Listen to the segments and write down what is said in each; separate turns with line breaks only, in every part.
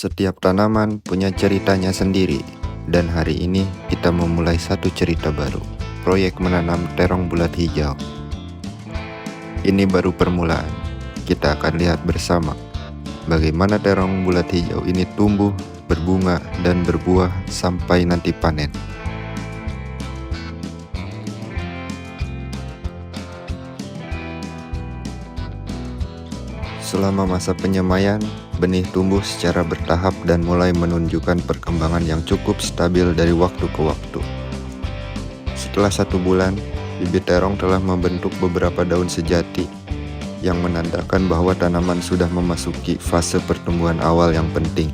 Setiap tanaman punya ceritanya sendiri, dan hari ini kita memulai satu cerita baru, proyek menanam terong bulat hijau. Ini baru permulaan, kita akan lihat bersama bagaimana terong bulat hijau ini tumbuh, berbunga, dan berbuah sampai nanti panen. Selama masa penyemaian, benih tumbuh secara bertahap dan mulai menunjukkan perkembangan yang cukup stabil dari waktu ke waktu. Setelah 1 bulan, bibit terong telah membentuk beberapa daun sejati yang menandakan bahwa tanaman sudah memasuki fase pertumbuhan awal yang penting.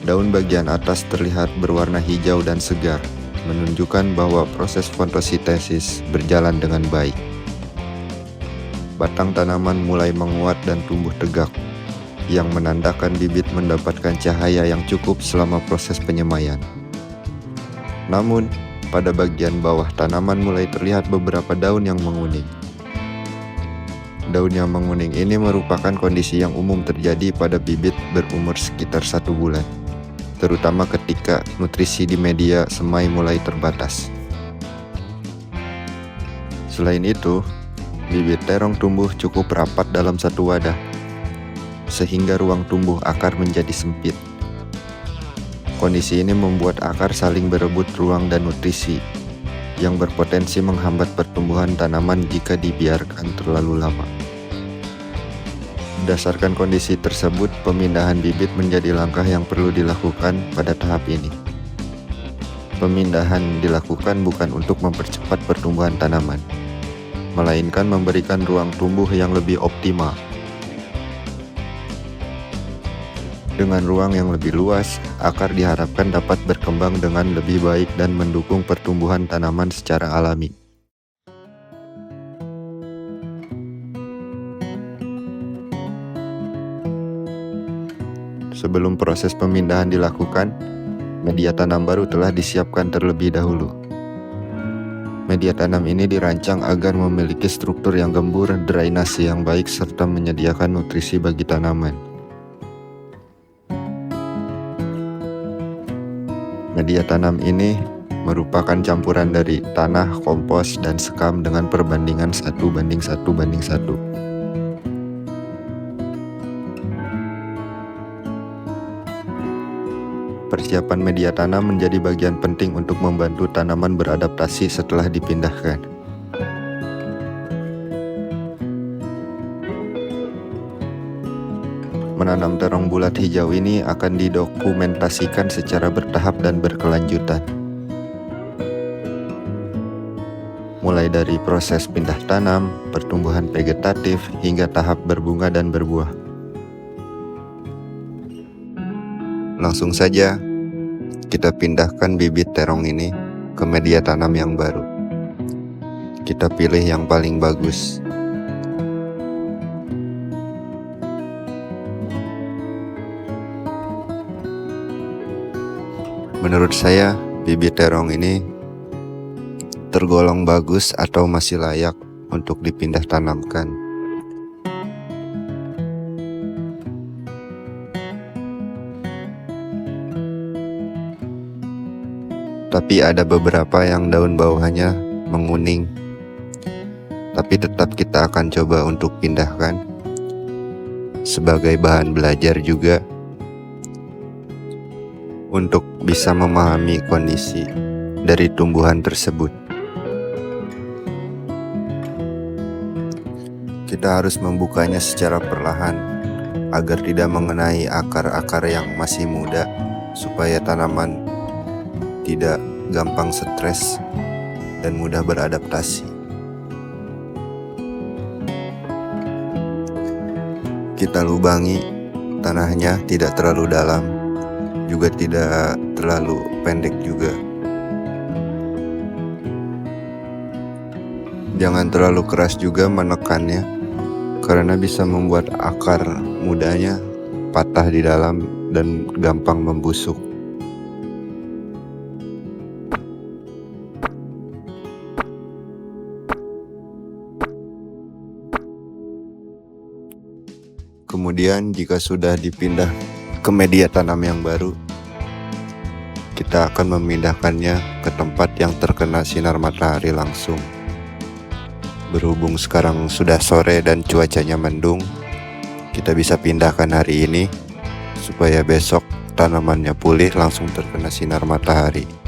Daun bagian atas terlihat berwarna hijau dan segar, menunjukkan bahwa proses fotosintesis berjalan dengan baik. Batang tanaman mulai menguat dan tumbuh tegak, yang menandakan bibit mendapatkan cahaya yang cukup selama proses penyemaian. Namun, pada bagian bawah tanaman mulai terlihat beberapa daun yang menguning. Daun yang menguning ini merupakan kondisi yang umum terjadi pada bibit berumur sekitar 1 bulan, terutama ketika nutrisi di media semai mulai terbatas. Selain itu, bibit terong tumbuh cukup rapat dalam satu wadah, sehingga ruang tumbuh akar menjadi sempit. Kondisi ini membuat akar saling berebut ruang dan nutrisi, yang berpotensi menghambat pertumbuhan tanaman jika dibiarkan terlalu lama. Berdasarkan kondisi tersebut, pemindahan bibit menjadi langkah yang perlu dilakukan pada tahap ini. Pemindahan dilakukan bukan untuk mempercepat pertumbuhan tanaman, melainkan memberikan ruang tumbuh yang lebih optimal. Dengan ruang yang lebih luas, akar diharapkan dapat berkembang dengan lebih baik dan mendukung pertumbuhan tanaman secara alami. Sebelum proses pemindahan dilakukan, media tanam baru telah disiapkan terlebih dahulu. Media tanam ini dirancang agar memiliki struktur yang gembur, drainase yang baik, serta menyediakan nutrisi bagi tanaman. Media tanam ini merupakan campuran dari tanah, kompos, dan sekam dengan perbandingan 1:1:1. Persiapan media tanam menjadi bagian penting untuk membantu tanaman beradaptasi setelah dipindahkan. Menanam terong bulat hijau ini akan didokumentasikan secara bertahap dan berkelanjutan. Mulai dari proses pindah tanam, pertumbuhan vegetatif, hingga tahap berbunga dan berbuah. Langsung saja, kita pindahkan bibit terong ini ke media tanam yang baru. Kita pilih yang paling bagus. Menurut saya, bibit terong ini tergolong bagus atau masih layak untuk dipindah tanamkan. Tapi ada beberapa yang daun bawahnya menguning. Tapi tetap kita akan coba untuk pindahkan sebagai bahan belajar juga, untuk bisa memahami kondisi dari tumbuhan tersebut. Kita harus membukanya secara perlahan agar tidak mengenai akar-akar yang masih muda, supaya tanaman tidak gampang stres dan mudah beradaptasi. Kita lubangi tanahnya, tidak terlalu dalam, juga tidak terlalu pendek juga. Jangan terlalu keras juga menekannya, karena bisa membuat akar mudanya patah di dalam dan gampang membusuk. Kemudian jika sudah dipindah ke media tanam yang baru, kita akan memindahkannya ke tempat yang terkena sinar matahari langsung. Berhubung sekarang sudah sore dan cuacanya mendung, kita bisa pindahkan hari ini supaya besok tanamannya pulih langsung terkena sinar matahari.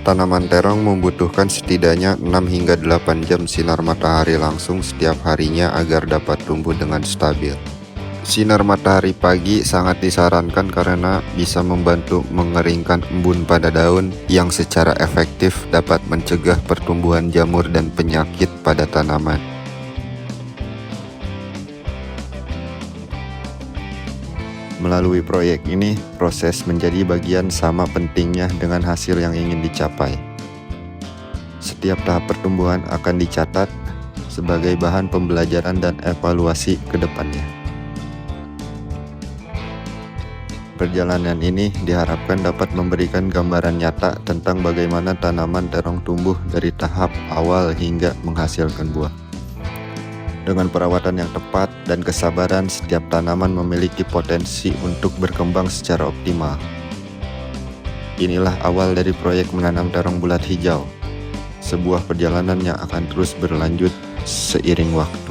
Tanaman terong membutuhkan setidaknya 6 hingga 8 jam sinar matahari langsung setiap harinya agar dapat tumbuh dengan stabil. Sinar matahari pagi sangat disarankan karena bisa membantu mengeringkan embun pada daun yang secara efektif dapat mencegah pertumbuhan jamur dan penyakit pada tanaman. Melalui proyek ini, proses menjadi bagian sama pentingnya dengan hasil yang ingin dicapai. Setiap tahap pertumbuhan akan dicatat sebagai bahan pembelajaran dan evaluasi ke depannya. Perjalanan ini diharapkan dapat memberikan gambaran nyata tentang bagaimana tanaman terong tumbuh dari tahap awal hingga menghasilkan buah. Dengan perawatan yang tepat dan kesabaran, setiap tanaman memiliki potensi untuk berkembang secara optimal. Inilah awal dari proyek menanam terong bulat hijau, sebuah perjalanan yang akan terus berlanjut seiring waktu.